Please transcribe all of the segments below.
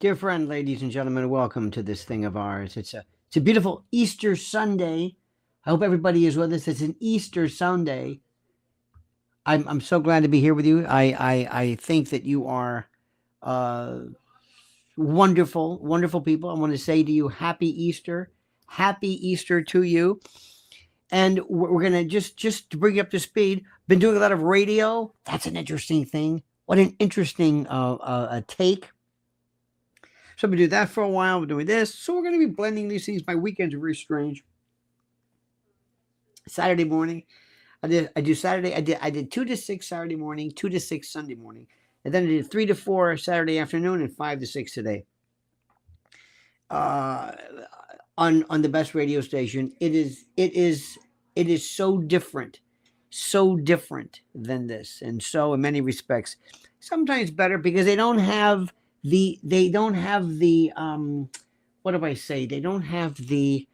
Dear friend, ladies and gentlemen, welcome to this thing of ours. It's a beautiful Easter Sunday. I hope everybody is with us. It's an Easter Sunday. I'm so glad to be here with you. I think that you are uh, wonderful, wonderful people. I want to say to you, Happy Easter to you. And we're gonna just to bring you up to speed. Been doing a lot of radio. That's an interesting thing. What an interesting take. So we do that for a while. We're doing this. So we're going to be blending these things. My weekends are very strange. Saturday morning, I do Saturday. I did 2 to 6 Saturday morning, 2 to 6 Sunday morning, and then I did 3 to 4 Saturday afternoon and 5 to 6 today. Uh, on the best radio station, it is so different than this, and so in many respects, sometimes better because they don't have the what do I say? They don't have the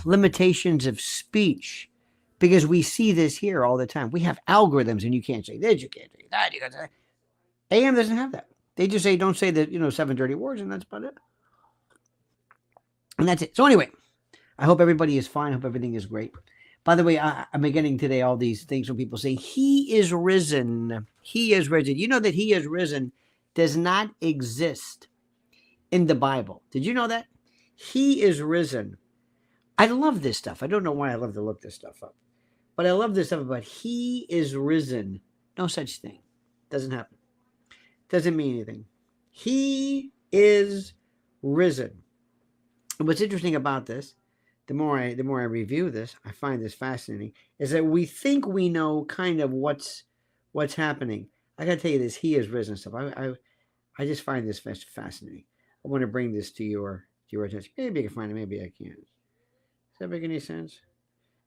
limitations of speech because we see this here all the time. We have algorithms, and you can't say this, you can't say that. You got to say AM doesn't have that. They just say don't say the 7 dirty words, and that's about it. And that's it. So anyway, I hope everybody is fine. I hope everything is great. By the way, I'm getting today all these things from people saying he is risen. He is risen. You know that he is risen does not exist in the Bible. Did you know that? He is risen. I love this stuff. I don't know why I love to look this stuff up. But I love this stuff about he is risen. No such thing. Doesn't happen. Doesn't mean anything. He is risen. And what's interesting about this, the more I review this, I find this fascinating, is that we think we know kind of what's happening. I gotta tell you this, he is risen stuff. I just find this fascinating. I want to bring this to your attention. Maybe I can find it, maybe I can't. Does that make any sense?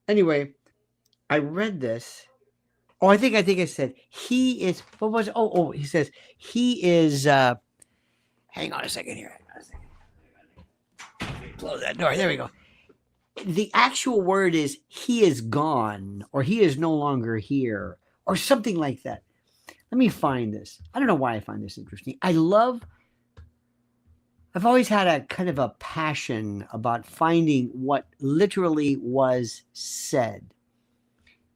Anyway, I read this. Oh, I think I said he is. What was it? Oh, he says he is. Hang on a second here. Close that door. There we go. The actual word is he is gone, or he is no longer here, or something like that. Let me find this. I don't know why I find this interesting. I've always had a kind of a passion about finding what literally was said.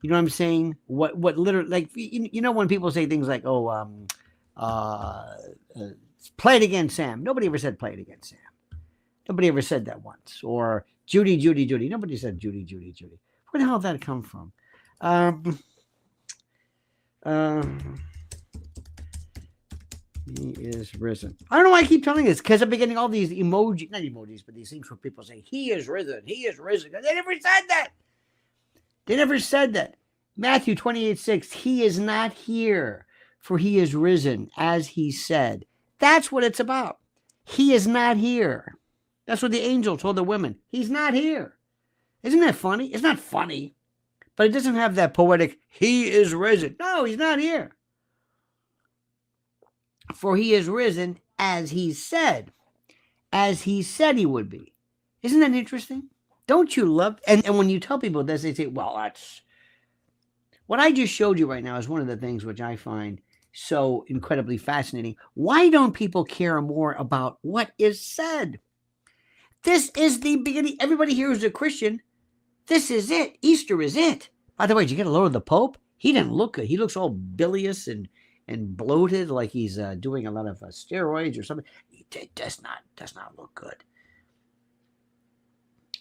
You know what I'm saying? What literally, like, when people say things like, play it again, Sam. Nobody ever said play it again, Sam. Nobody ever said that once. Or Judy, Judy, Judy. Nobody said Judy, Judy, Judy. Where the hell did that come from? He is risen. I don't know why I keep telling this, because I've been getting all these not emojis, but these things where people say, he is risen, he is risen. They never said that. They never said that. Matthew 28:6, he is not here, for he is risen, as he said. That's what it's about. He is not here. That's what the angel told the women. He's not here. Isn't that funny? It's not funny, but it doesn't have that poetic, he is risen. No, he's not here. For he is risen as he said he would be. Isn't that interesting? Don't you love? And when you tell people this, they say, well, that's what I just showed you right now is one of the things which I find so incredibly fascinating. Why don't people care more about what is said? This is the beginning. Everybody here is a Christian. This is it. Easter is it. By the way, did you get a load of the Pope? He didn't look good. He looks all bilious and bloated, like he's doing a lot of steroids or something. It does not look good.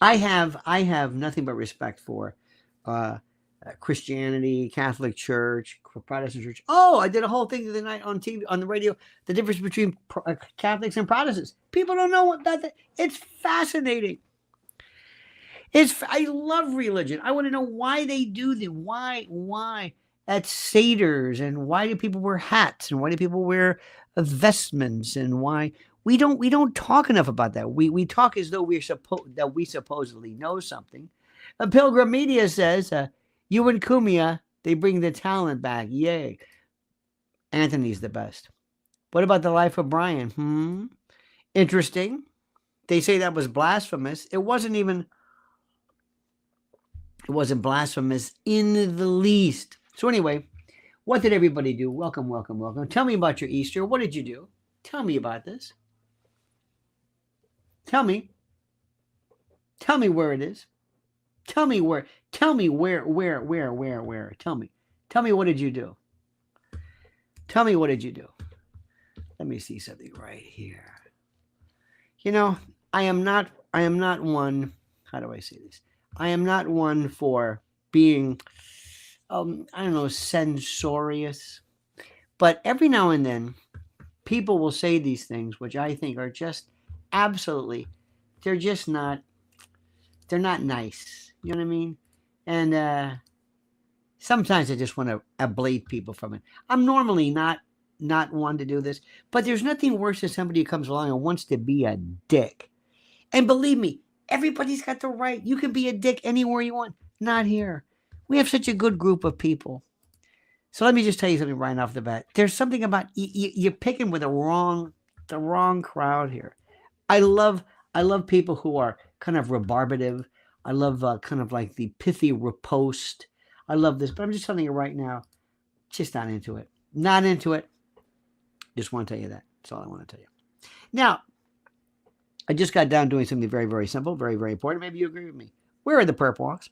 I have nothing but respect for Christianity, Catholic Church, Protestant Church. Oh, I did a whole thing the other night on TV, on the radio, the difference between Catholics and Protestants. People don't know what that. It's fascinating. I love religion. I want to know why they do this. Why at Seder's, and why do people wear hats, and why do people wear vestments, and why we don't talk enough about that. We talk as though we supposedly know something. Pilgrim Media says, you and Cumia, they bring the talent back. Yay. Anthony's the best. What about the life of Brian? Interesting. They say that was blasphemous. It wasn't blasphemous in the least. So anyway, what did everybody do? Welcome, welcome, welcome. Tell me about your Easter. What did you do? Tell me about this. Tell me. Tell me where it is. Tell me where. Tell me where. Tell me. Tell me what did you do? Tell me what did you do? Let me see something right here. You know, I am not one, how do I say this? I am not one for being, I don't know, censorious. But every now and then, people will say these things, which I think are just absolutely, they're not nice. You know what I mean? And sometimes I just want to ablate people from it. I'm normally not one to do this, but there's nothing worse than somebody who comes along and wants to be a dick. And believe me, everybody's got the right. You can be a dick anywhere you want. Not here. We have such a good group of people. So let me just tell you something right off the bat. There's something about you're picking with the wrong crowd here. I love people who are kind of rebarbative. I love kind of like the pithy riposte. I love this, but I'm just telling you right now, just not into it. Not into it. Just want to tell you that. That's all I want to tell you. Now, I just got down doing something very, very simple, very, very important. Maybe you agree with me. Where are the perp walks?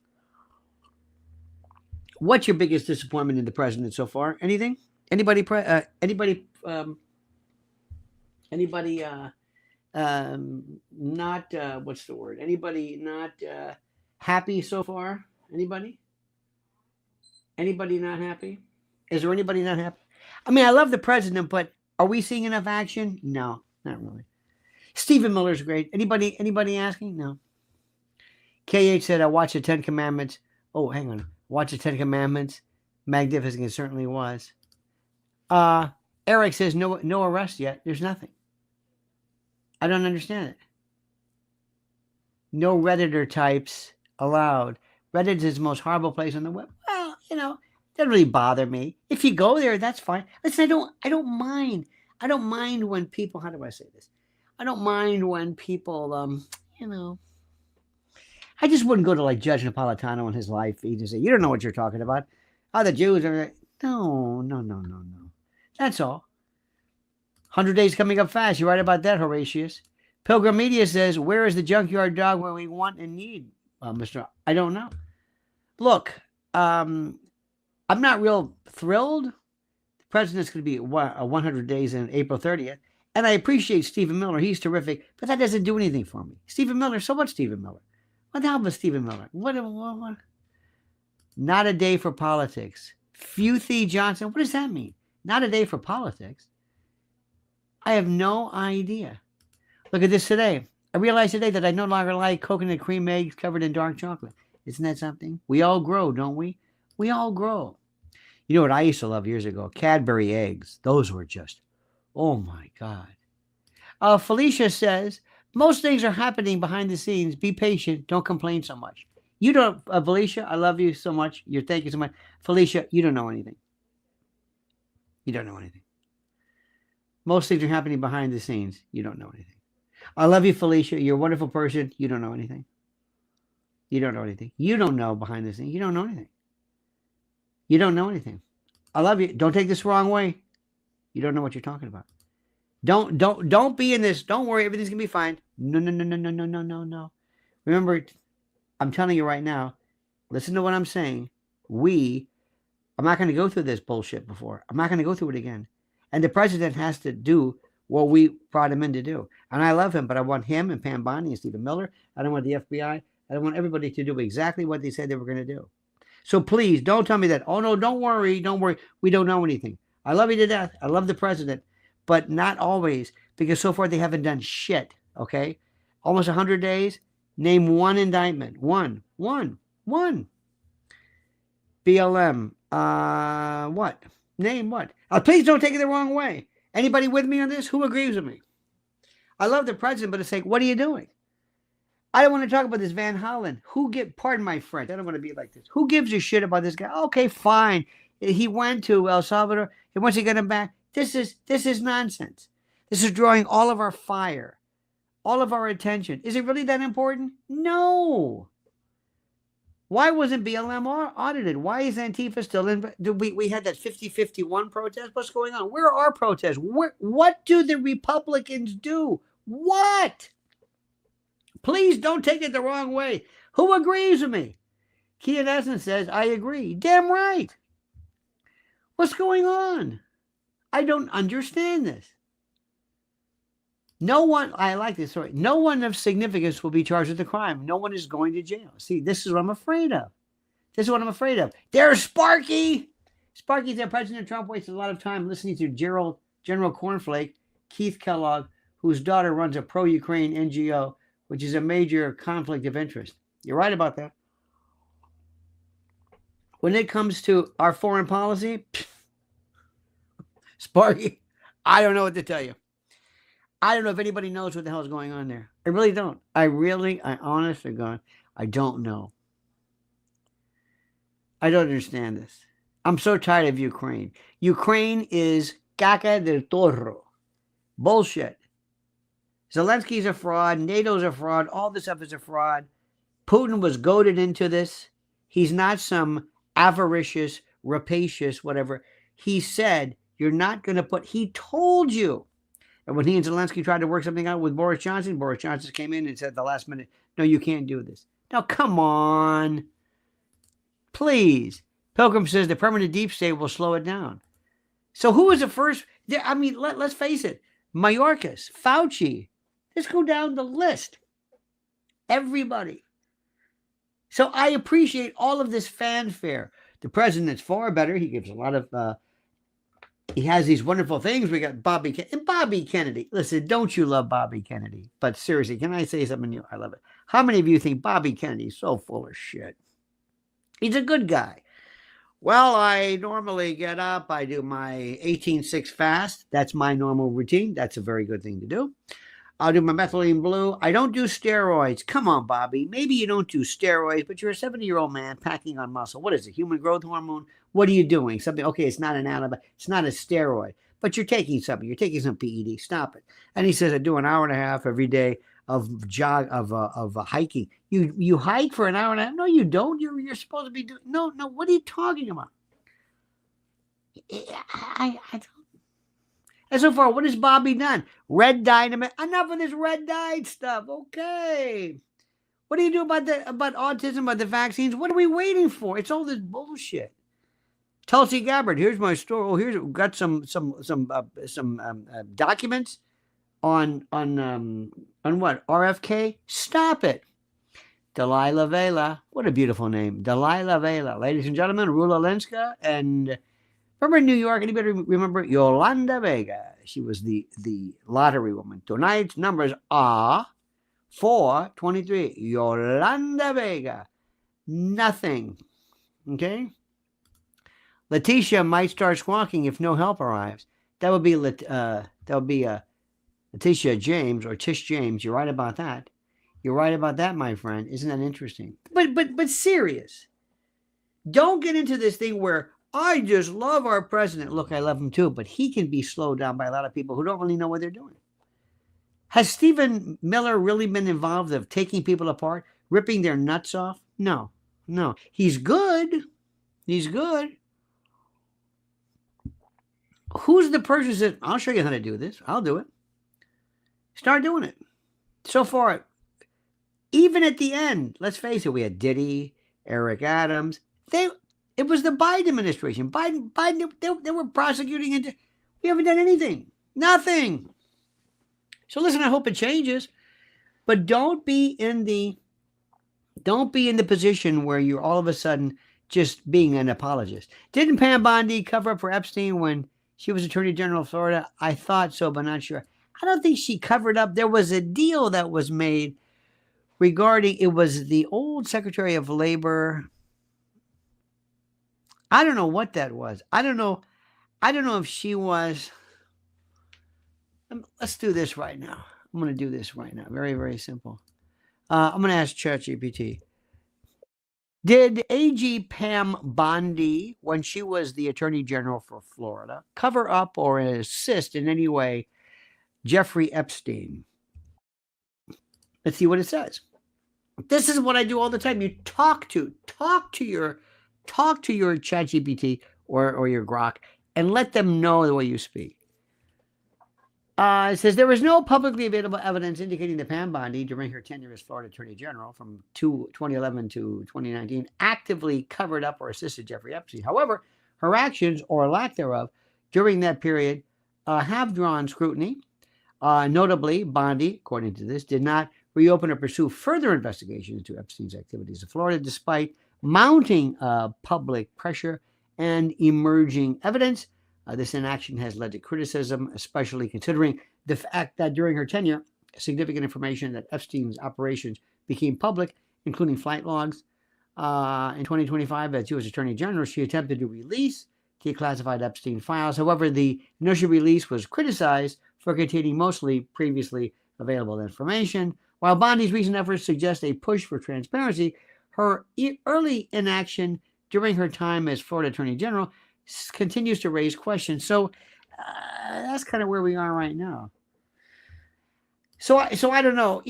What's your biggest disappointment in the president so far? Anything? Anybody? Not what's the word? Anybody not happy so far? Anybody? Anybody not happy? Is there anybody not happy? I mean, I love the president, but are we seeing enough action? No, not really. Stephen Miller's great. Anybody asking? No. KH said, I watched the 10 Commandments. Oh, hang on. Watch the 10 Commandments. Magnificent, it certainly was. Eric says, no arrest yet. There's nothing. I don't understand it. No Redditor types allowed. Reddit is the most horrible place on the web. Well, you know, it doesn't really bother me. If you go there, that's fine. Listen, I don't mind. I don't mind when people, how do I say this? I don't mind when people, you know, I just wouldn't go to like Judge Napolitano in his life. He'd just say, you don't know what you're talking about. Oh, the Jews are, no. That's all. 100 days coming up fast. You're right about that, Horatius. Pilgrim Media says, where is the junkyard dog where we want and need? Mr. I don't know. Look, I'm not real thrilled. The president's going to be 100 days in April 30th. And I appreciate Stephen Miller. He's terrific. But that doesn't do anything for me. Stephen Miller, so what Stephen Miller? What the hell was Stephen Miller? What? Not a day for politics. Futhy Johnson. What does that mean? Not a day for politics. I have no idea. Look at this today. I realized today that I no longer like coconut cream eggs covered in dark chocolate. Isn't that something? We all grow, don't we? We all grow. You know what I used to love years ago? Cadbury eggs. Those were just, oh my God. Felicia says, most things are happening behind the scenes. Be patient. Don't complain so much. You don't, Felicia, I love you so much. Thank you so much. Felicia, you don't know anything. You don't know anything. Most things are happening behind the scenes. You don't know anything. I love you, Felicia. You're a wonderful person. You don't know anything. You don't know anything. You don't know behind the scenes. You don't know anything. You don't know anything. I love you. Don't take this the wrong way. You don't know what you're talking about. Don't be in this. Don't worry. Everything's going to be fine. No. Remember, I'm telling you right now, listen to what I'm saying. I'm not going to go through this bullshit before. I'm not going to go through it again. And the president has to do what we brought him in to do. And I love him, but I want him and Pam Bondi and Stephen Miller. I don't want the FBI. I want everybody to do exactly what they said they were going to do. So please don't tell me that, oh no, don't worry. We don't know anything. I love you to death. I love the president, but not always, because so far they haven't done shit. Okay. Almost 100 days. Name one indictment. One. BLM. What? Name what? Please don't take it the wrong way. Anybody with me on this? Who agrees with me? I love the president, but it's like, what are you doing? I don't want to talk about this Van Hollen. Pardon my French. I don't want to be like this. Who gives a shit about this guy? Okay, fine. He went to El Salvador. And once he got him back, this is nonsense. This is drawing all of our fire, all of our attention. Is it really that important? No. Why wasn't BLM audited? Why is Antifa still in? We had that 50-51 protest. What's going on? Where are protests? What do the Republicans do? What? Please don't take it the wrong way. Who agrees with me? Kian Essen says, I agree. Damn right. What's going on? I don't understand this. No one, I like this story. No one of significance will be charged with the crime. No one is going to jail. See, this is what I'm afraid of. This is what I'm afraid of. There's Sparky. Sparky said President Trump wasted a lot of time listening to General Cornflake, Keith Kellogg, whose daughter runs a pro-Ukraine NGO, which is a major conflict of interest. You're right about that. When it comes to our foreign policy, Sparky, I don't know what to tell you. I don't know if anybody knows what the hell is going on there. I really don't. I honestly, God, I don't know. I don't understand this. I'm so tired of Ukraine. Ukraine is caca del toro. Bullshit. Zelensky's a fraud. NATO's a fraud. All this stuff is a fraud. Putin was goaded into this. He's not some avaricious, rapacious, whatever. He said, you're not going to put, he told you. And when he and Zelensky tried to work something out with Boris Johnson came in and said at the last minute, no, you can't do this. Now, come on. Please. Pilgrim says the permanent deep state will slow it down. So who was the first? I mean, let's face it. Mayorkas, Fauci. Let's go down the list. Everybody. So I appreciate all of this fanfare. The president's far better. He gives a lot of, he has these wonderful things. We got Bobby Kennedy. Listen, don't you love Bobby Kennedy? But seriously, can I say something new? I love it. How many of you think Bobby Kennedy is so full of shit? He's a good guy. Well, I normally get up. I do my 18-6 fast. That's my normal routine. That's a very good thing to do. I'll do my methylene blue. I don't do steroids. Come on, Bobby. Maybe you don't do steroids, but you're a 70-year-old man packing on muscle. What is it? Human growth hormone? What are you doing? Something, okay, it's not an antibiotic. It's not a steroid, but you're taking something. You're taking some PED. Stop it. And he says, I do an hour and a half every day of hiking. You hike for an hour and a half? No, you don't. You're supposed to be doing, no, what are you talking about? I don't. And so far, what has Bobby done? Red dynamite. Enough of this red dye stuff. Okay. What do you do about autism, about the vaccines? What are we waiting for? It's all this bullshit. Tulsi Gabbard. Here's my story. Oh, here's got some documents on what? RFK. Stop it. Delilah Vela. What a beautiful name. Delilah Vela. Ladies and gentlemen, Rula Lenska and. Remember in New York, anybody remember Yolanda Vega? She was the lottery woman. Tonight's numbers are 423. Yolanda Vega. Nothing. Okay? Letitia might start squawking if no help arrives. That would be Letitia James or Tish James. You're right about that. You're right about that, my friend. Isn't that interesting? But serious. Don't get into this thing where I just love our president. Look, I love him too, but he can be slowed down by a lot of people who don't really know what they're doing. Has Stephen Miller really been involved of taking people apart, ripping their nuts off? No. He's good. He's good. Who's the person that says, I'll show you how to do this. I'll do it. Start doing it. So far, even at the end, let's face it, we had Diddy, Eric Adams. It was the Biden administration. Biden, they were prosecuting it. We haven't done anything. Nothing. So listen, I hope it changes. But don't be in the position where you're all of a sudden just being an apologist. Didn't Pam Bondi cover up for Epstein when she was Attorney General of Florida? I thought so, but not sure. I don't think she covered up. There was a deal that was made regarding, it was the old Secretary of Labor. I don't know what that was. I don't know if she was. Let's do this right now. I'm going to do this right now. Very, very simple. I'm going to ask ChatGPT. Did AG Pam Bondi, when she was the Attorney General for Florida, cover up or assist in any way Jeffrey Epstein? Let's see what it says. This is what I do all the time. You talk to your ChatGPT or your Grok and let them know the way you speak. It says there was no publicly available evidence indicating that Pam Bondi, during her tenure as Florida Attorney General from 2011 to 2019, actively covered up or assisted Jeffrey Epstein. However, her actions or lack thereof during that period have drawn scrutiny. Notably, Bondi, according to this, did not reopen or pursue further investigations into Epstein's activities in Florida, despite mounting public pressure and emerging evidence. This inaction has led to criticism, especially considering the fact that during her tenure, significant information that Epstein's operations became public, including flight logs. In 2025, as U.S. Attorney General, she attempted to release declassified Epstein files. However, the initial release was criticized for containing mostly previously available information. While Bondi's recent efforts suggest a push for transparency, her early inaction during her time as Florida Attorney General continues to raise questions. So that's kind of where we are right now. So I don't know.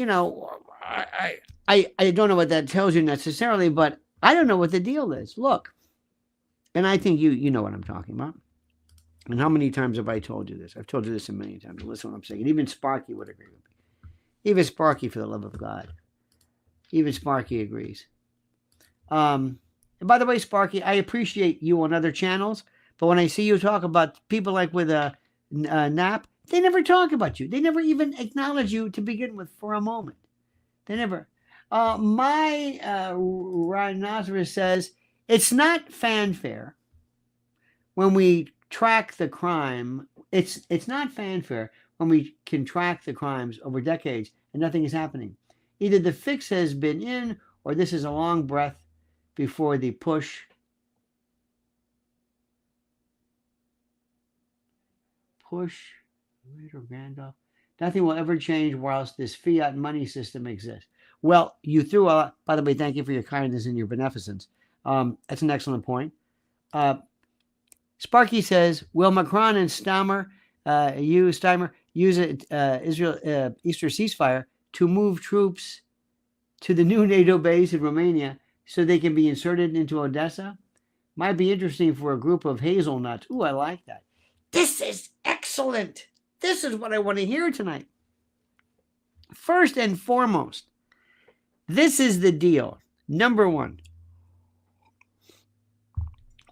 I don't know what that tells you necessarily, but I don't know what the deal is. Look, and I think you know what I'm talking about. And how many times have I told you this? I've told you this a million times. Listen to what I'm saying. And even Sparky would agree with me. Even Sparky, for the love of God. Even Sparky agrees. And by the way, Sparky, I appreciate you on other channels, but when I see you talk about people like with a Nap, they never talk about you. They never even acknowledge you to begin with for a moment. They never. My rhinoceros says it's not fanfare when we track the crime. It's not fanfare when we can track the crimes over decades and nothing is happening. Either the fix has been in or this is a long breath before the push. Randolph. Nothing will ever change whilst this fiat money system exists. Well, you threw out, by the way, thank you for your kindness and your beneficence. That's an excellent point. Sparky says, will Macron and Steimer use Israel Easter ceasefire to move troops to the new NATO base in Romania so they can be inserted into Odessa? Might be interesting for a group of hazelnuts. Ooh, I like that. This is excellent. This is what I want to hear tonight. First and foremost, this is the deal. Number one,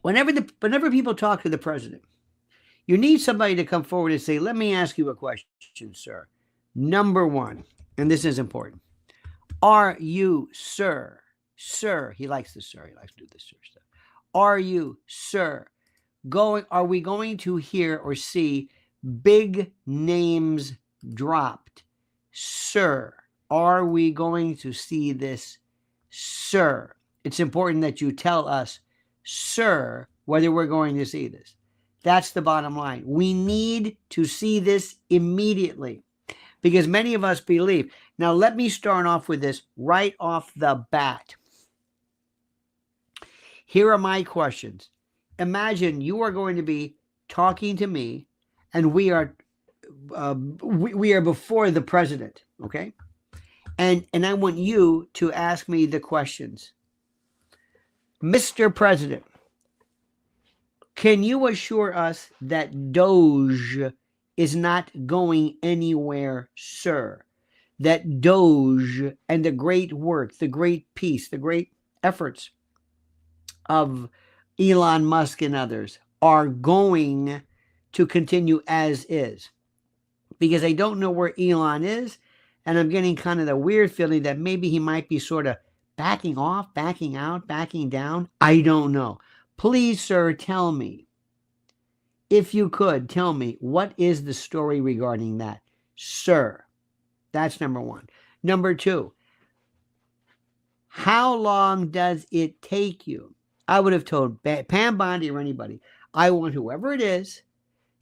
whenever people talk to the president, you need somebody to come forward and say, let me ask you a question, sir. Number one, and this is important. Are you, sir, he likes the sir, he likes to do this sir stuff. Are you, sir, are we going to hear or see big names dropped? Sir, are we going to see this, sir? It's important that you tell us, sir, whether we're going to see this. That's the bottom line. We need to see this immediately because many of us believe. Now, let me start off with this right off the bat. Here are my questions. Imagine you are going to be talking to me and we are before the president, okay? And I want you to ask me the questions. Mr. President, can you assure us that Doge is not going anywhere, sir? That Doge and the great work, the great peace, the great efforts of Elon Musk and others are going to continue as is? Because I don't know where Elon is, and I'm getting kind of the weird feeling that maybe he might be sort of backing off, backing out, backing down. I don't know. Please, sir, tell me. If you could, tell me, what is the story regarding that? Sir, that's number one. Number two, how long does it take you? I would have told Pam Bondi or anybody, I want whoever it is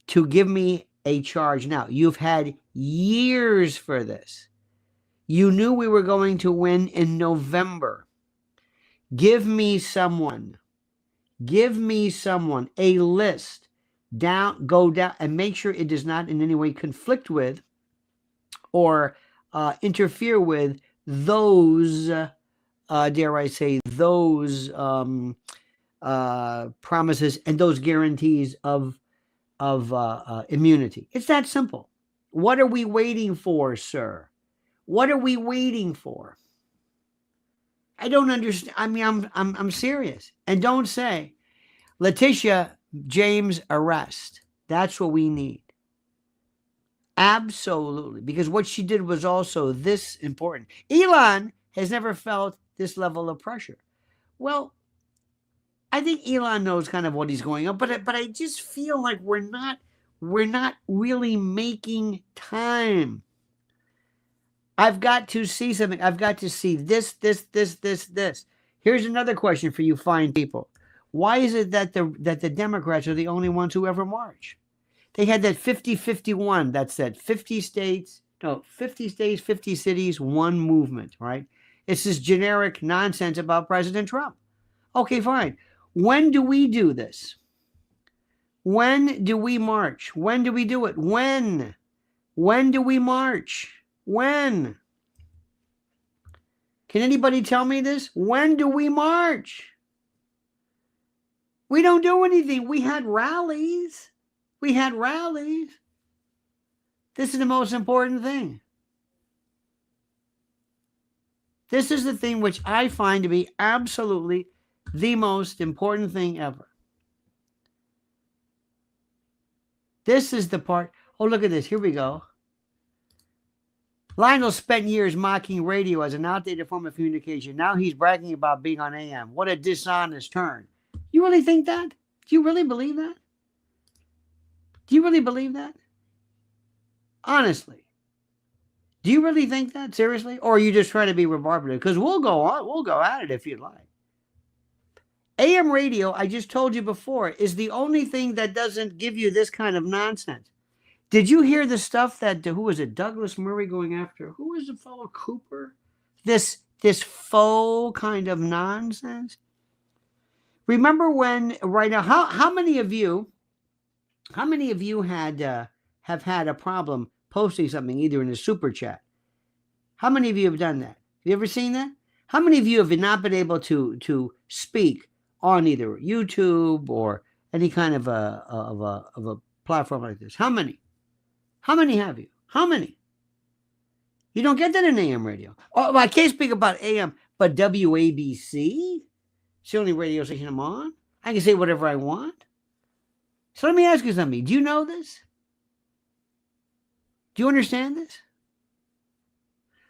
to give me a charge now. You've had years for this. You knew we were going to win in November. Give me someone, a list, go down, and make sure it does not in any way conflict with or interfere with those dare I say, those promises and those guarantees of immunity. It's that simple. What are we waiting for, sir? What are we waiting for? I don't understand. I mean, I'm serious. And don't say Letitia James arrest. That's what we need. Absolutely, because what she did was also this important. Elon has never felt this level of pressure. Well, I think Elon knows kind of what he's going on, but I just feel like we're not really making time. I've got to see something. I've got to see this. Here's another question for you fine people. Why is it that the Democrats are the only ones who ever march? They had that 50-51. That's that 50 states, 50 cities, one movement, right? It's this generic nonsense about President Trump. Okay, fine. When do we do this? When do we march? When do we do it? When? When do we march? When? Can anybody tell me this? When do we march? We don't do anything. We had rallies. We had rallies. This is the most important thing. This is the thing which I find to be absolutely the most important thing ever. This is the part. Oh, look at this. Here we go. Lionel spent years mocking radio as an outdated form of communication. Now he's bragging about being on AM. What a dishonest turn. You really think that? Do you really believe that? Do you really believe that? Honestly. Do you really think that? Seriously? Or are you just trying to be rebarbative? Because we'll go on. We'll go at it if you'd like. AM radio, I just told you before, is the only thing that doesn't give you this kind of nonsense. Did you hear the stuff that, who was it, Douglas Murray going after? Who was the fellow Cooper? This faux kind of nonsense. Remember when, right now, how many of you have had a problem posting something either in a super chat? How many of you have done that? Have you ever seen that? How many of you have not been able to speak on either YouTube or any kind of a platform like this? How many? How many have you? How many? You don't get that in AM radio. Oh, I can't speak about AM, but WABC? It's the only radio station I'm on. I can say whatever I want. So let me ask you something. Do you know this? Do you understand this?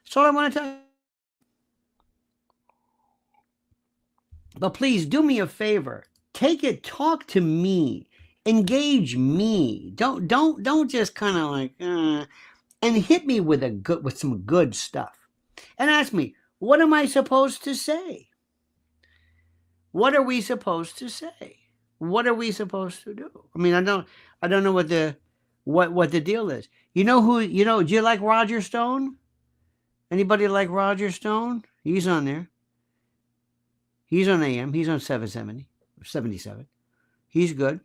That's all I want to tell you. But please do me a favor. Take it. Talk to me. Engage me. Don't just kind of like and hit me with some good stuff. And ask me, what am I supposed to say? What are we supposed to say? What are we supposed to do? I mean, I don't know what the deal is. You know who? Do you like Roger Stone? Anybody like Roger Stone? He's on there. He's on AM. He's on 770, 77. He's good.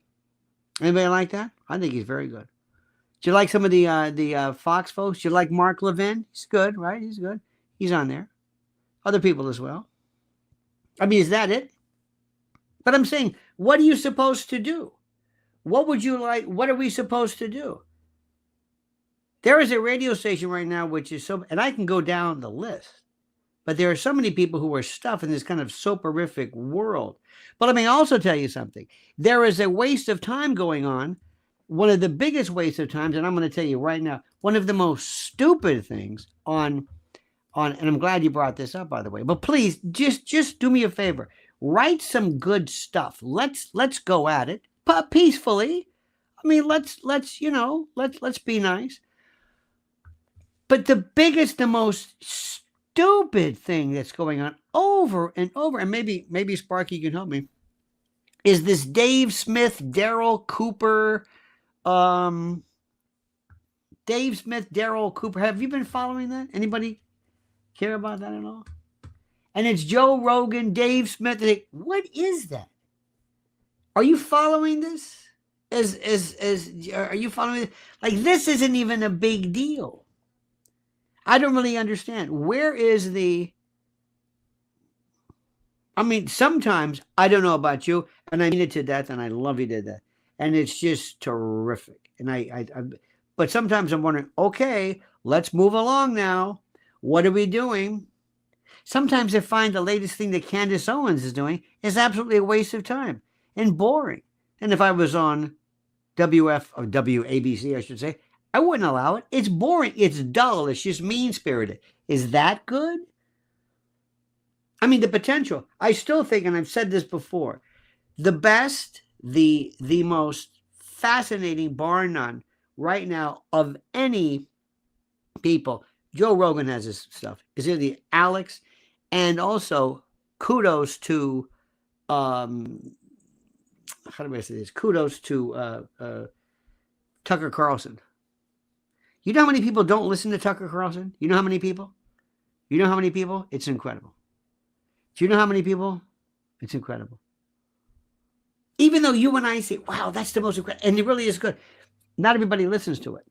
Anybody like that? I think he's very good. Do you like some of the Fox folks? Do you like Mark Levin? He's good, right? He's good. He's on there. Other people as well. I mean, is that it? But I'm saying, what are you supposed to do? What would you like? What are we supposed to do? There is a radio station right now which is so, and I can go down the list, but there are so many people who are stuck in this kind of soporific world. But let me also tell you something. There is a waste of time going on. One of the biggest wastes of times, and I'm going to tell you right now, one of the most stupid things and I'm glad you brought this up, by the way, but please just do me a favor. Write some good stuff. Let's go at it, but peacefully. I mean, let's be nice. But the biggest, the most stupid thing that's going on over and over, and maybe Sparky can help me, is this Dave Smith, Daryl Cooper, Dave Smith, Daryl Cooper. Have you been following that? Anybody care about that at all? And it's Joe Rogan, Dave Smith. What is that? Are you following this? Are you following it? Like, this isn't even a big deal. I don't really understand. Where is the I mean, sometimes, I don't know about you, and I mean it to death, and I love you to death. And it's just terrific. And but sometimes I'm wondering, okay, let's move along now. What are we doing? Sometimes I find the latest thing that Candace Owens is doing is absolutely a waste of time and boring. And if I was on WF or WABC, I should say, I wouldn't allow it. It's boring. It's dull. It's just mean spirited. Is that good? I mean, the potential. I still think, and I've said this before, the best, the most fascinating, bar none, right now of any people. Joe Rogan has this stuff. Is it the Alex? And also, kudos to how do I say this? Kudos to Tucker Carlson. You know how many people don't listen to Tucker Carlson? You know how many people? You know how many people? It's incredible. Do you know how many people? It's incredible. Even though you and I say, wow, that's the most incredible, and it really is good. Not everybody listens to it.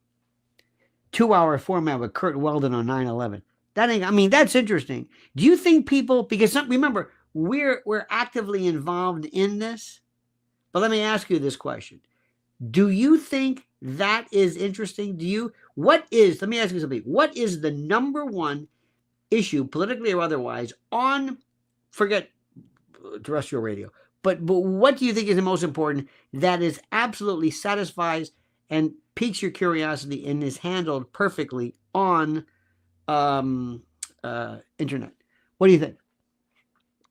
2-hour format with Kurt Weldon on 9/11. That ain't, I mean, that's interesting. Do you think people, because remember, we're actively involved in this, but let me ask you this question. Do you think that is interesting? Let me ask you something. What is the number one issue, politically or otherwise, forget terrestrial radio, but what do you think is the most important that is absolutely satisfies and piques your curiosity and is handled perfectly on internet? What do you think?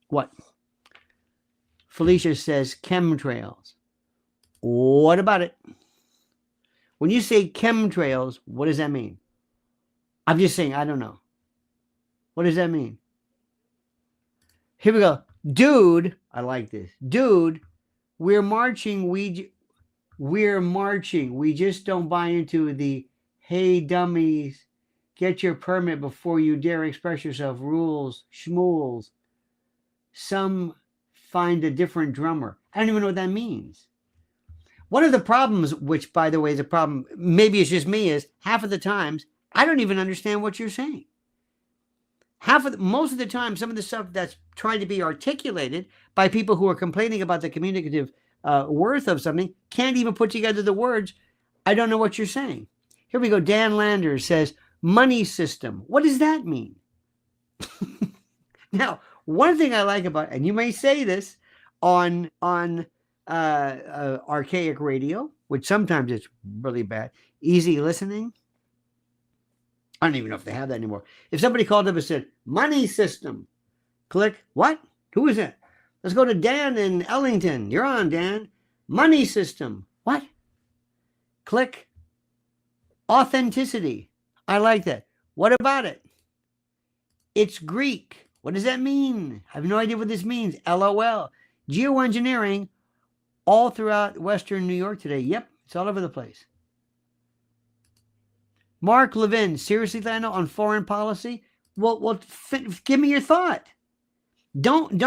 What? Felicia says chemtrails. What about it? When you say chemtrails, what does that mean? I'm just saying, I don't know. What does that mean? Here we go. Dude, I like this. Dude, we're marching. We're marching. We just don't buy into the, hey, dummies, get your permit before you dare express yourself. Rules, schmools. Some find a different drummer. I don't even know what that means. One of the problems, which, by the way, is a problem, maybe it's just me, is half of the times, I don't even understand what you're saying. Most of the time, some of the stuff that's trying to be articulated by people who are complaining about the communicative worth of something can't even put together the words. I don't know what you're saying. Here we go. Dan Landers says, money system. What does that mean? Now, one thing I like about, and you may say this on archaic radio, which sometimes it's really bad, easy listening. I don't even know if they have that anymore. If somebody called up and said, money system, click, what? Who is it? Let's go to Dan in Ellington. You're on, Dan. Money system. What? Click. Authenticity. I like that. What about it? It's Greek. What does that mean? I have no idea what this means. LOL. Geoengineering all throughout Western New York today. Yep, it's all over the place. Mark Levin, seriously, Lionel, on foreign policy? Well, give me your thought. Don't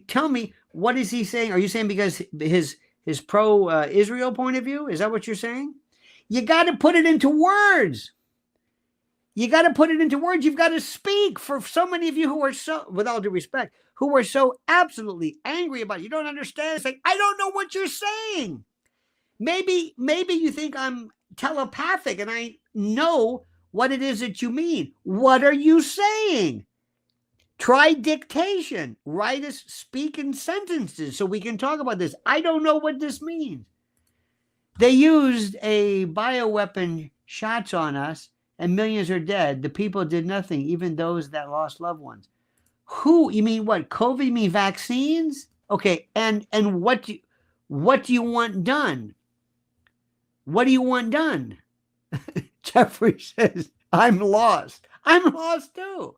tell me, what is he saying? Are you saying because his pro-Israel point of view? Is that what you're saying? You got to put it into words. You got to put it into words. You've got to speak. For so many of you who are so, with all due respect, who are so absolutely angry about it, you don't understand. It's like, I don't know what you're saying. Maybe you think I'm telepathic and I know what it is that you mean. What are you saying? Try dictation. Write us, speak in sentences so we can talk about this. I don't know what this means. They used a bioweapon shots on us and millions are dead. The people did nothing, even those that lost loved ones. Who? You mean what? COVID? You mean vaccines? Okay, and what do you want done? What do you want done? Jeffrey says, I'm lost. I'm lost too.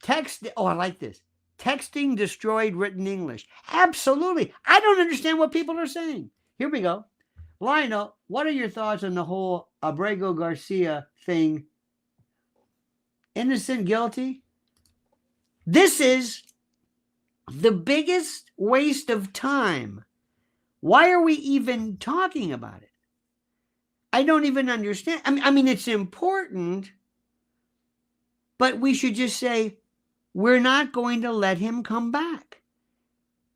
I like this. Texting destroyed written English. Absolutely. I don't understand what people are saying. Here we go. Lionel, what are your thoughts on the whole Abrego Garcia thing? Innocent, guilty? This is the biggest waste of time. Why are we even talking about it? I don't even understand. I mean, it's important, but we should just say, we're not going to let him come back.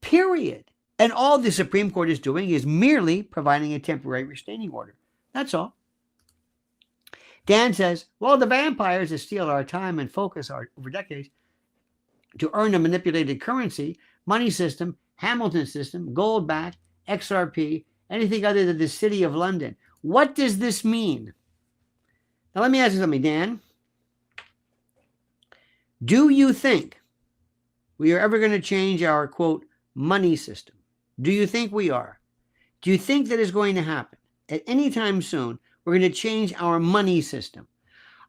Period. And all the Supreme Court is doing is merely providing a temporary restraining order. That's all. Dan says, well, the vampires that steal our time and focus over decades to earn a manipulated currency, money system, Hamilton system, gold back, XRP, anything other than the City of London. What does this mean? Now, let me ask you something, Dan. Do you think we are ever going to change our, quote, money system? Do you think we are? Do you think that is going to happen at any time soon? We're going to change our money system.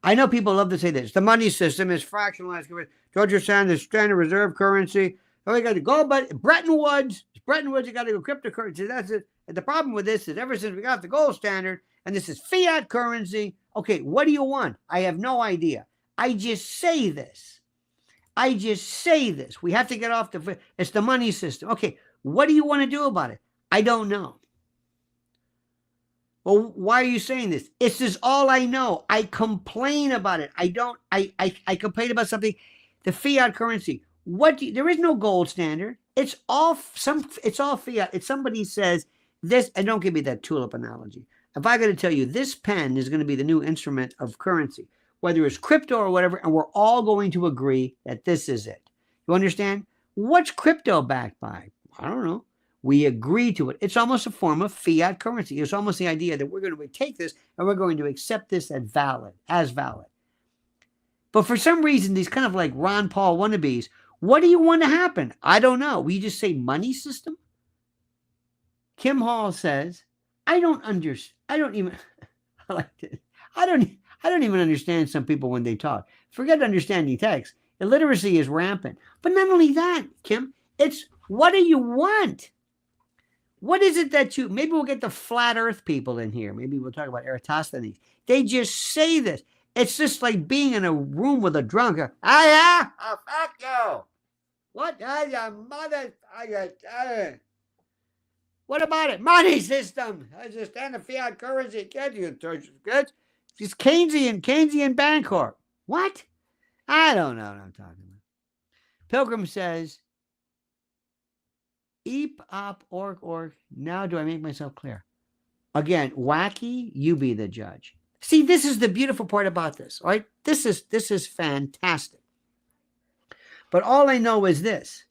I know people love to say this. The money system is fractionalized. Don't you understand the standard reserve currency? Oh, we got to go, but Bretton Woods. Bretton Woods, you got to go cryptocurrency. That's it. And the problem with this is ever since we got the gold standard, and this is fiat currency. Okay, what do you want? I have no idea. I just say this. We have to get off it's the money system. Okay, what do you want to do about it? I don't know. Well, why are you saying this? This is all I know. I complain about it. I complain about something, the fiat currency. There is no gold standard. It's all fiat. If somebody says this, and don't give me that tulip analogy. If I got to tell you this pen is going to be the new instrument of currency, whether it's crypto or whatever, and we're all going to agree that this is it. You understand? What's crypto backed by? I don't know. We agree to it. It's almost a form of fiat currency. It's almost the idea that we're going to take this and we're going to accept this as valid. But for some reason, these kind of like Ron Paul wannabes, what do you want to happen? I don't know. We just say money system? Kim Hall says, I don't even understand some people when they talk. Forget understanding text. Illiteracy is rampant. But not only that, Kim, it's what do you want? What is it that maybe we'll get the flat earth people in here. Maybe we'll talk about Eratosthenes. They just say this. It's just like being in a room with a drunk. Yeah? Oh, fuck you. What? What about it? Money system. I just stand the fiat currency. Good. It's Keynesian Bancorp. What? I don't know what I'm talking about. Pilgrim says, Eep, op, org. Now do I make myself clear? Again, wacky, you be the judge. See, this is the beautiful part about this, right? This is fantastic. But all I know is this.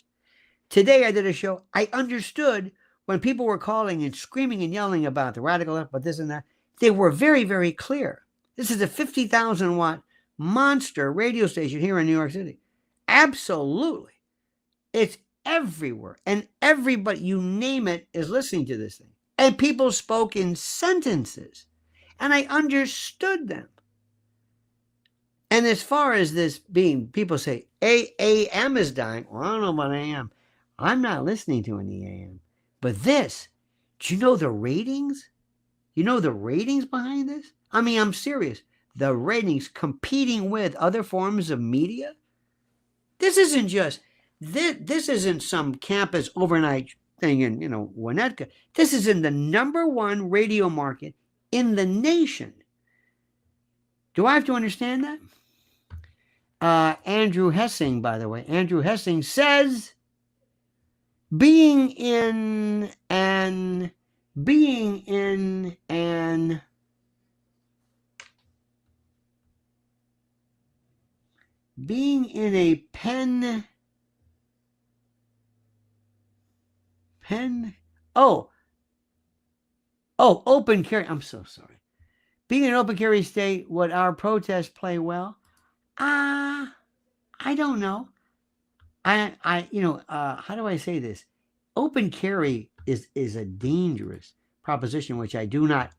Today I did a show. I understood when people were calling and screaming and yelling about the radical left, but this and that. They were very, very clear. This is a 50,000 watt monster radio station here in New York City. Absolutely. It's everywhere. And everybody, you name it, is listening to this thing. And people spoke in sentences. And I understood them. And as far as this being, people say, AM is dying. Well, I don't know about AM. I'm not listening to any AM. But this, do you know the ratings? You know the ratings behind this? I mean, I'm serious. The ratings competing with other forms of media? This isn't just, this isn't some campus overnight thing in, Winnetka. This is in the #1 radio market in the nation. Do I have to understand that? Andrew Hessing, by the way. Andrew Hessing says, being in a open carry. I'm so sorry. Being an open carry state, would our protests play well? I don't know. How do I say this? Open carry is a dangerous proposition, which I do not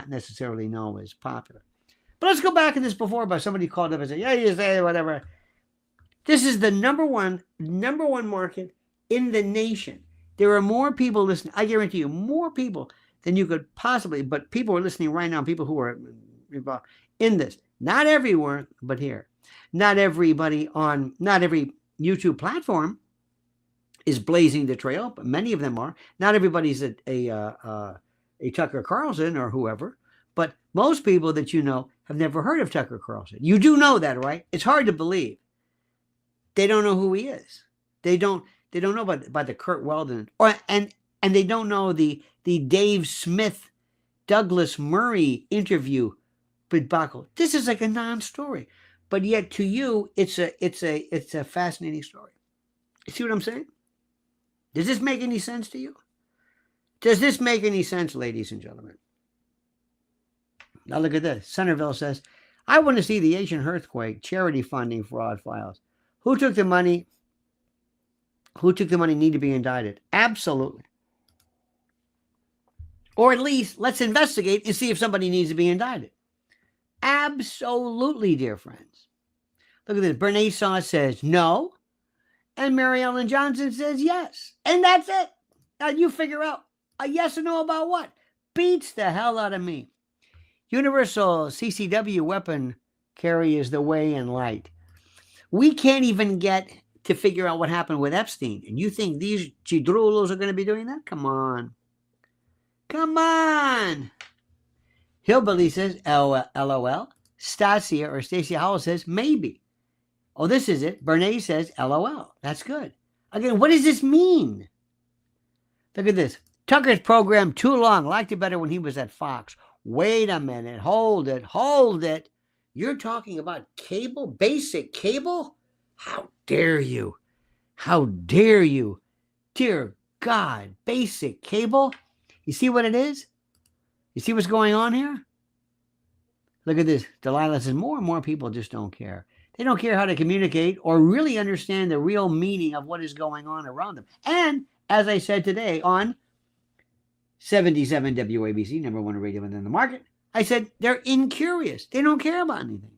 necessarily know is popular. But let's go back to this before, but somebody called up and said, yeah, you say whatever. This is the number one market in the nation. There are more people listening. I guarantee you, more people than you could possibly, but people are listening right now, people who are involved in this. Not everywhere, but here. Not every YouTube platform is blazing the trail, but many of them are. Not everybody's a Tucker Carlson or whoever, but most people that you know have never heard of Tucker Carlson. You do know that, right? It's hard to believe. They don't know who he is. They don't know about the Kurt Weldon and they don't know the Dave Smith Douglas Murray interview with Buckle. This is like a non-story, but yet to you, it's a fascinating story. You see what I'm saying? Does this make any sense to you? Does this make any sense, ladies and gentlemen? Now look at this. Centerville says, I want to see the Asian earthquake charity funding fraud files. Who took the money? Who took the money need to be indicted. Absolutely. Or at least let's investigate and see if somebody needs to be indicted. Absolutely, dear friends. Look at this. Bernays Saw says no. And Mary Ellen Johnson says yes. And that's it. Now you figure out a yes or no about what. Beats the hell out of me. Universal CCW weapon carry is the way in light. We can't even get to figure out what happened with Epstein. And you think these chidrulos are going to be doing that? Come on. Come on. Hillbilly says, LOL. Stacia or Stacia Howell says, maybe. Oh, this is it. Bernays says, LOL. That's good. Again, what does this mean? Look at this. Tucker's program too long. Liked it better when he was at Fox. Wait a minute. Hold it. Hold it. You're talking about cable? Basic cable? How dare you? How dare you? Dear God, basic cable? You see what it is? You see what's going on here? Look at this. Delilah says more and more people just don't care. They don't care how to communicate or really understand the real meaning of what is going on around them. And as I said today on 77 WABC, number one radio in the market, I said they're incurious. They don't care about anything.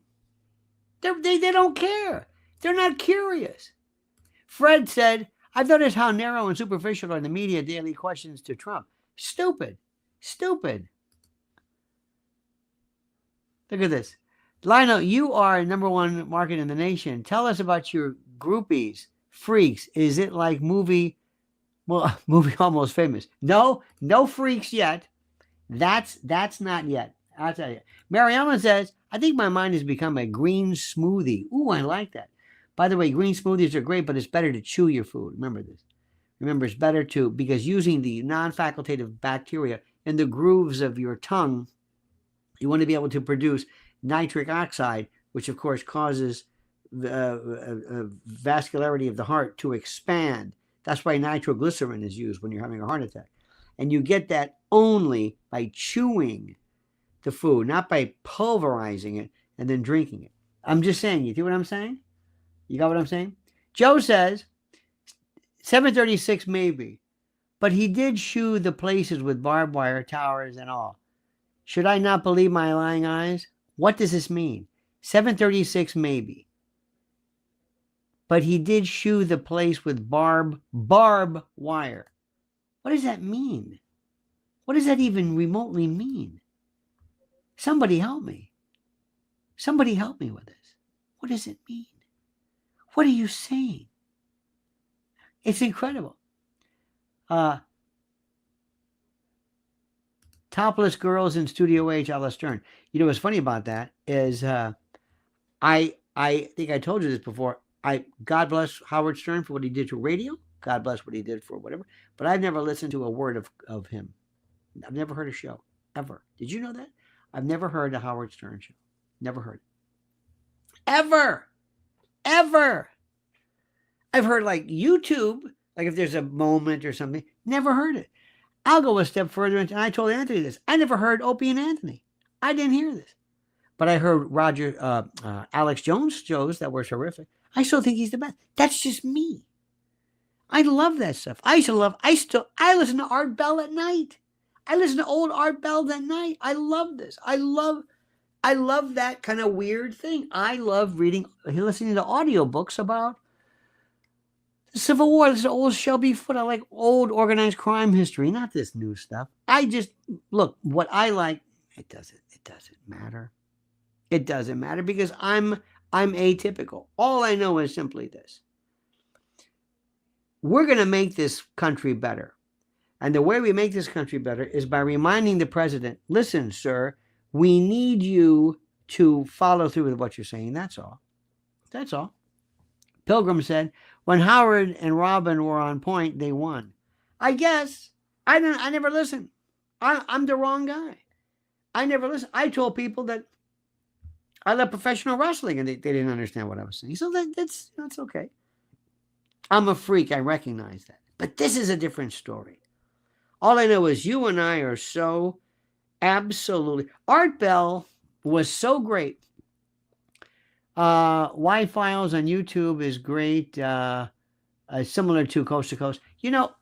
They don't care. They're not curious. Fred said, I've noticed how narrow and superficial are the media daily questions to Trump. Stupid. Stupid. Look at this. Lionel, you are number one market in the nation. Tell us about your groupies, freaks. Is it like movie Almost Famous? No freaks yet. That's not yet. I'll tell you. Mary Ellen says, I think my mind has become a green smoothie. Ooh, I like that. By the way, green smoothies are great, but it's better to chew your food. Remember this. Remember, it's better to, because using the non-facultative bacteria in the grooves of your tongue, you want to be able to produce nitric oxide, which of course causes the vascularity of the heart to expand. That's why nitroglycerin is used when you're having a heart attack. And you get that only by chewing the food, not by pulverizing it and then drinking it. I'm just saying, you see what I'm saying? You got what I'm saying? Joe says, 736 maybe, but he did shoe the places with barbed wire towers and all. Should I not believe my lying eyes? What does this mean? 736 maybe. But he did shoe the place with barb wire. What does that mean? What does that even remotely mean? Somebody help me. Somebody help me with this. What does it mean? What are you saying? It's incredible. Topless girls in Studio H, a la Stern. You know what's funny about that is I think I told you this before. God bless Howard Stern for what he did to radio. God bless what he did for whatever. But I've never listened to a word of him. I've never heard a show, ever. Did you know that? I've never heard a Howard Stern show. Never heard it. Ever. I've heard like YouTube, like if there's a moment or something. Never heard it. I'll go a step further, and I told Anthony this. I never heard Opie and Anthony. I didn't hear this. But I heard Alex Jones shows that were terrific. I still think he's the best. That's just me. I love that stuff. I listen to Art Bell at night. I listen to old Art Bell at night. I love this. I love that kind of weird thing. I love listening to audiobooks about the Civil War. This is old Shelby Foote. I like old organized crime history, not this new stuff. Look, what I like, it doesn't matter. It doesn't matter because I'm atypical. All I know is simply this. We're going to make this country better. And the way we make this country better is by reminding the president, listen, sir, we need you to follow through with what you're saying. That's all. That's all. Pilgrim said, when Howard and Robin were on point, they won. I guess. I never listened. I'm the wrong guy. I never listened. I told people that I love professional wrestling, and they didn't understand what I was saying. So that's okay. I'm a freak. I recognize that. But this is a different story. All I know is you and I are so absolutely. Art Bell was so great. Y-Files on YouTube is great. Similar to Coast to Coast.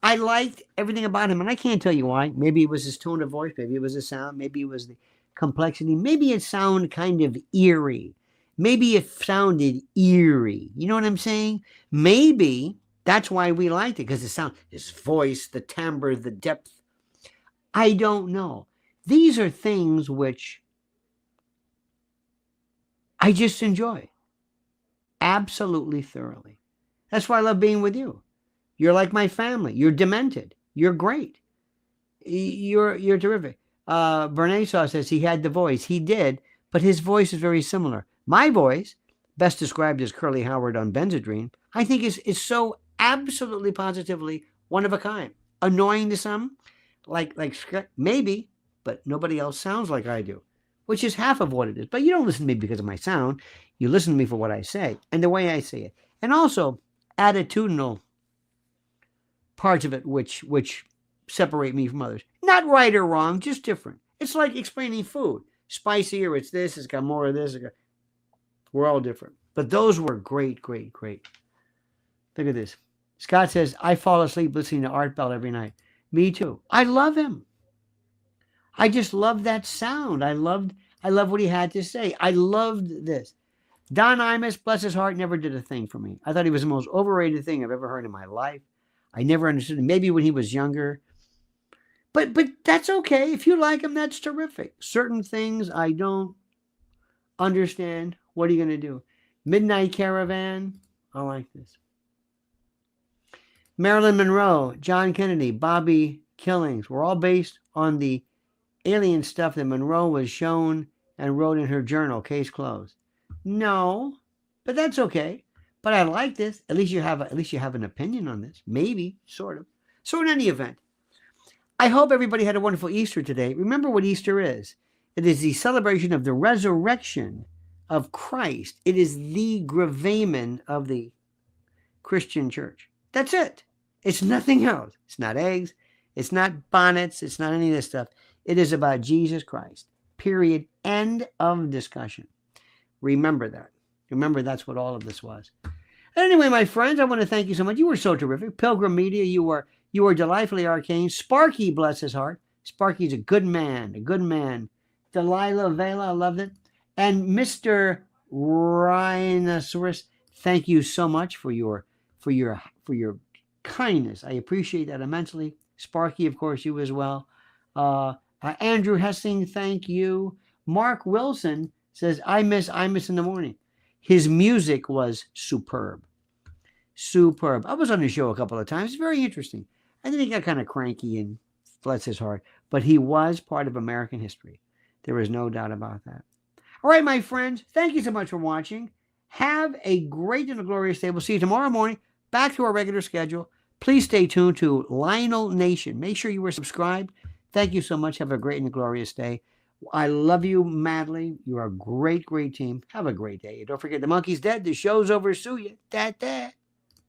I liked everything about him, and I can't tell you why. Maybe it was his tone of voice. Maybe it was the sound. Maybe it was the complexity. Maybe it sounded kind of eerie. Maybe it sounded eerie. You know what I'm saying? Maybe that's why we liked it, because the sound, his voice, the timbre, the depth. I don't know. These are things which I just enjoy absolutely thoroughly. That's why I love being with you. You're like my family. You're demented. You're great. You're terrific. Bernasaw says he had the voice. He did, but his voice is very similar. My voice, best described as Curly Howard on Benzedrine, I think is so absolutely positively one of a kind. Annoying to some, like maybe, but nobody else sounds like I do, which is half of what it is. But you don't listen to me because of my sound. You listen to me for what I say and the way I say it. And also attitudinal parts of it which separate me from others. Not right or wrong, just different. It's like explaining food. Spicier, it's this, it's got more of this. We're all different. But those were great, great, great. Look at this. Scott says, I fall asleep listening to Art Bell every night. Me too. I love him. I just love that sound. I love what he had to say. I loved this. Don Imus, bless his heart, never did a thing for me. I thought he was the most overrated thing I've ever heard in my life. I never understood him. Maybe when he was younger. But that's okay. If you like him, that's terrific. Certain things I don't understand. What are you going to do? Midnight Caravan. I like this. Marilyn Monroe, John Kennedy, Bobby Killings were all based on the alien stuff that Monroe was shown and wrote in her journal. Case closed. No, but that's okay. But I like this. At least you have an opinion on this. Maybe, sort of. So in any event, I hope everybody had a wonderful Easter today. Remember what Easter is. It is the celebration of the resurrection of Christ. It is the gravamen of the Christian church. That's it. It's nothing else. It's not eggs. It's not bonnets. It's not any of this stuff. It is about Jesus Christ. Period. End of discussion. Remember that. Remember that's what all of this was. Anyway, my friends, I want to thank you so much. You were so terrific. Pilgrim Media, you were delightfully arcane. Sparky, bless his heart. Sparky's a good man, a good man. Delilah Vela, I loved it. And Mr. Rhinoceros, thank you so much for your kindness. I appreciate that immensely. Sparky, of course, you as well. Andrew Hessing, thank you. Mark Wilson says, I miss in the morning. His music was superb. Superb. I was on the show a couple of times. It's very interesting. I think he got kind of cranky and bless his heart. But he was part of American history. There is no doubt about that. All right, my friends. Thank you so much for watching. Have a great and a glorious day. We'll see you tomorrow morning. Back to our regular schedule. Please stay tuned to Lionel Nation. Make sure you are subscribed. Thank you so much. Have a great and a glorious day. I love you madly. You are a great, great team. Have a great day. Don't forget, the monkey's dead. The show's over. Sue you.